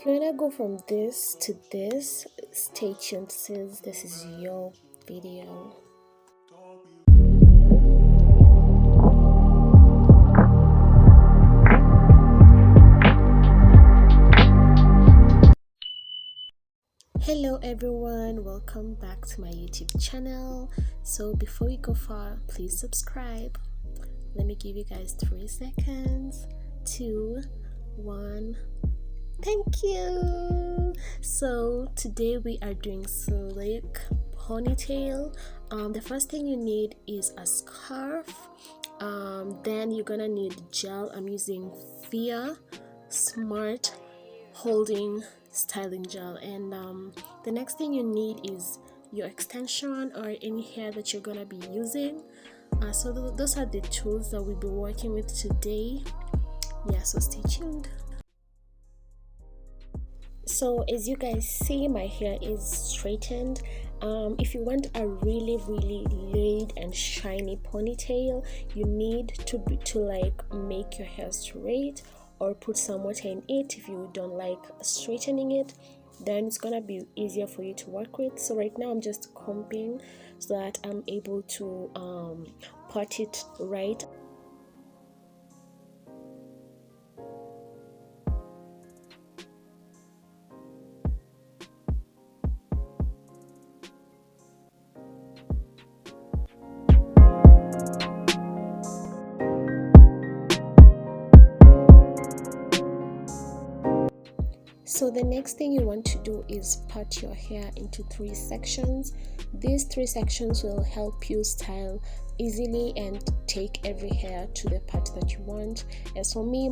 If you want to go from this to this, stay tuned sis, this is your video. Hello everyone, welcome back to my YouTube channel. So before we go far, please subscribe. Let me give you guys 3 seconds. 2, 1. Thank you. So today we are doing sleek ponytail. The first thing you need is a scarf. Then you're gonna need gel. I'm using Fia Smart Holding Styling Gel, and the next thing you need is your extension or any hair that you're gonna be using. So those are the tools that we'll be working with today. Yeah, so stay tuned. So as you guys see, my hair is straightened. If you want a really laid and shiny ponytail, you need to make your hair straight or put some water in it. If you don't like straightening it, then it's gonna be easier for you to work with. So right now I'm just combing so that I'm able to part it right. So the next thing you want to do is part your hair into 3 sections. These 3 sections will help you style easily and take every hair to the part that you want. As for me,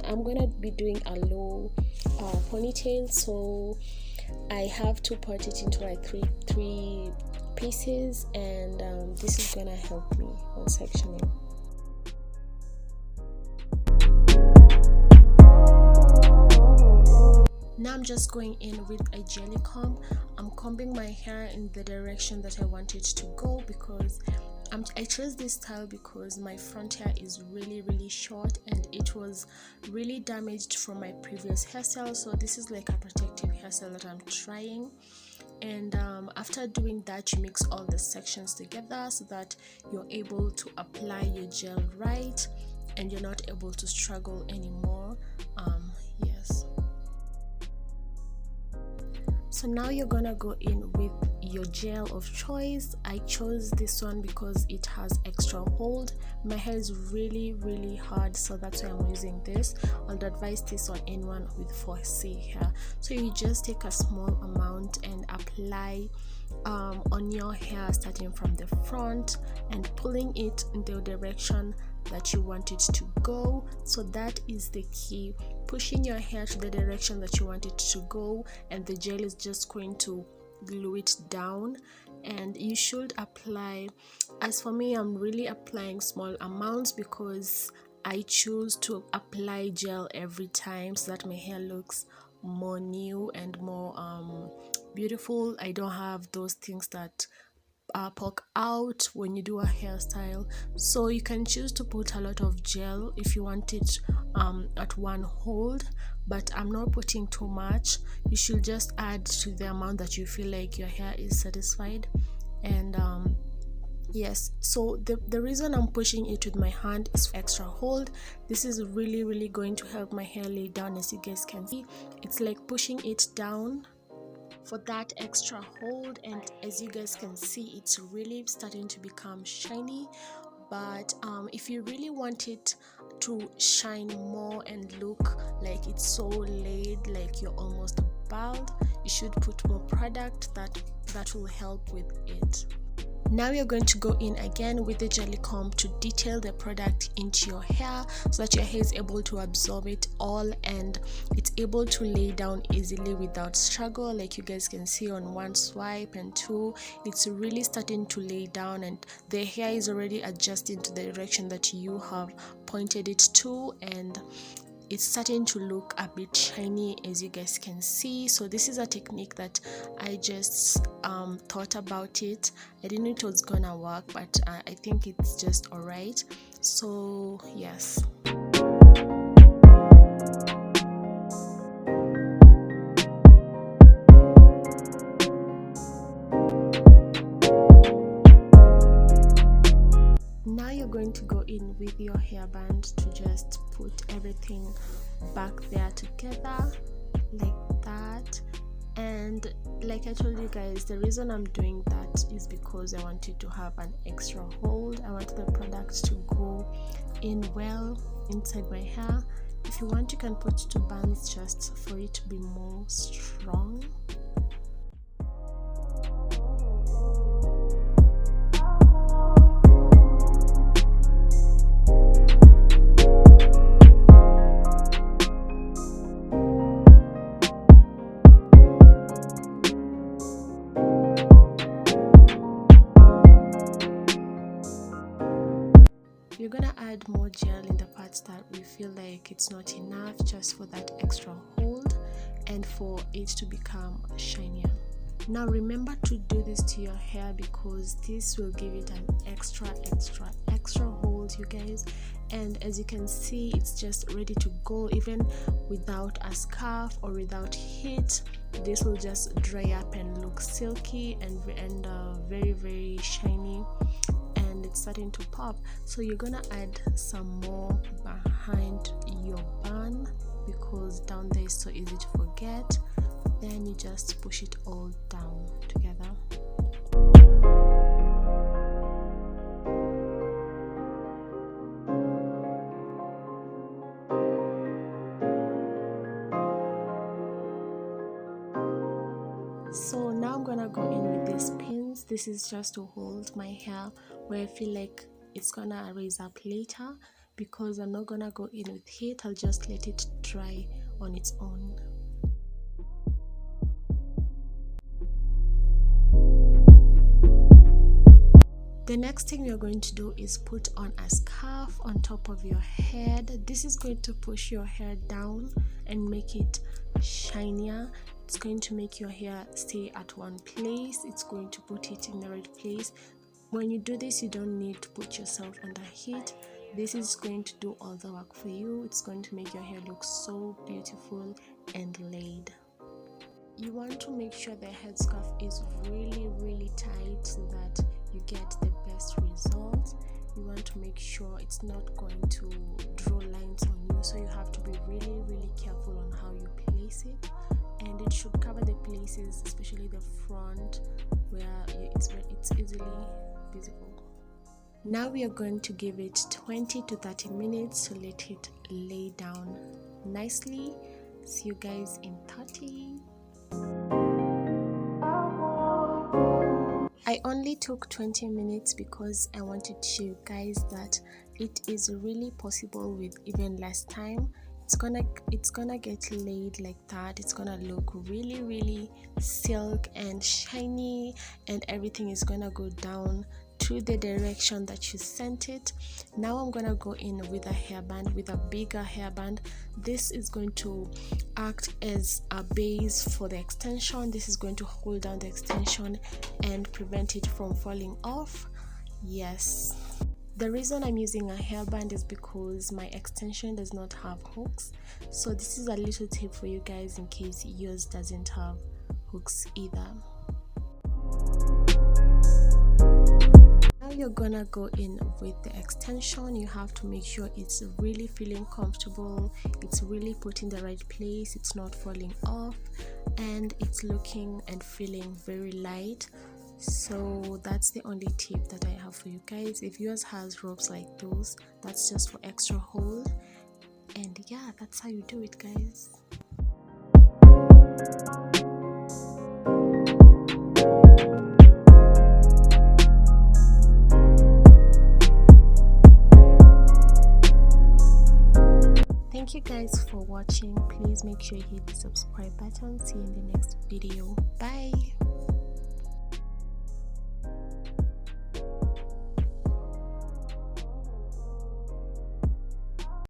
I'm gonna be doing a low ponytail, so I have to part it into like three pieces, and this is gonna help me on sectioning. Now I'm just going in with a jelly comb. I'm combing my hair in the direction that I want it to go because I chose this style because my front hair is really short and it was really damaged from my previous hairstyle. So this is like a protective hairstyle that I'm trying. And after doing that, you mix all the sections together so that you're able to apply your gel right and you're not able to struggle anymore. Yes. So now you're gonna go in with your gel of choice. I chose this one because it has extra hold. My hair is really hard, so that's why I'm using this. I'd advise this on anyone with 4C hair. So you just take a small amount and apply on your hair, starting from the front and pulling it in the direction that you want it to go. So that is the key, pushing your hair to the direction that you want it to go, and the gel is just going to glue it down. And you should apply, as for me, I'm really applying small amounts because I choose to apply gel every time so that my hair looks more new and more beautiful. I don't have those things that poke out when you do a hairstyle. So you can choose to put a lot of gel if you want it at one hold, but I'm not putting too much. You should just add to the amount that you feel like your hair is satisfied. And yes, so the reason I'm pushing it with my hand is for extra hold. This is really going to help my hair lay down. As you guys can see, it's like pushing it down for that extra hold, and as you guys can see, it's really starting to become shiny. But if you really want it to shine more and look like it's so laid, like you're almost bald, you should put more product that will help with it. Now you're going to go in again with the jelly comb to detail the product into your hair so that your hair is able to absorb it all and it's able to lay down easily without struggle. Like you guys can see on 1 swipe and 2, it's really starting to lay down and the hair is already adjusting to the direction that you have pointed it to, and it's starting to look a bit shiny, as you guys can see. So this is a technique that I just thought about it. I didn't know it was gonna work, but I think it's just alright. So yes. going to go in with your hairband to just put everything back there together like that. And like I told you guys, the reason I'm doing that is because I wanted to have an extra hold. I want the product to go in well inside my hair. If you want, you can put 2 bands just for it to be more strong. You're gonna add more gel in the parts that we feel like it's not enough, just for that extra hold and for it to become shinier. Now remember to do this to your hair because this will give it an extra hold, you guys. And as you can see, it's just ready to go. Even without a scarf or without heat, this will just dry up and look silky and very shiny. And it's starting to pop, so you're gonna add some more behind your bun because down there is so easy to forget. Then you just push it all down together. So now I'm gonna go in with these pins. This is just to hold my hair where I feel like it's gonna raise up later, because I'm not gonna go in with heat. I'll just let it dry on its own. The next thing you're going to do is put on a scarf on top of your head. This is going to push your hair down and make it shinier. It's going to make your hair stay at one place. It's going to put it in the right place. When you do this, you don't need to put yourself under heat. This is going to do all the work for you. It's going to make your hair look so beautiful and laid. You want to make sure the headscarf is really tight so that you get the best results. You want to make sure it's not going to draw lines on you, so you have to be really careful on how you place it, and it should cover the places, especially the front where it's easily visible. Now we are going to give it 20 to 30 minutes to let it lay down nicely. See you guys in 30. I only took 20 minutes because I wanted to show you guys that it is really possible with even less time. It's gonna get laid like that. It's gonna look really silk and shiny, and everything is gonna go down to the direction that you sent it. Now I'm gonna go in with a hairband, with a bigger hairband. This is going to act as a base for the extension. This is going to hold down the extension and prevent it from falling off. Yes, the reason I'm using a hairband is because my extension does not have hooks. So this is a little tip for you guys in case yours doesn't have hooks either. Now you're gonna go in with the extension. You have to make sure it's really feeling comfortable, it's really put in the right place, it's not falling off, and it's looking and feeling very light. So that's the only tip that I have for you guys. If yours has ropes like those, that's just for extra hold. And yeah, that's how you do it, guys. Thank you guys for watching. Please make sure you hit the subscribe button. See you in the next video. Bye.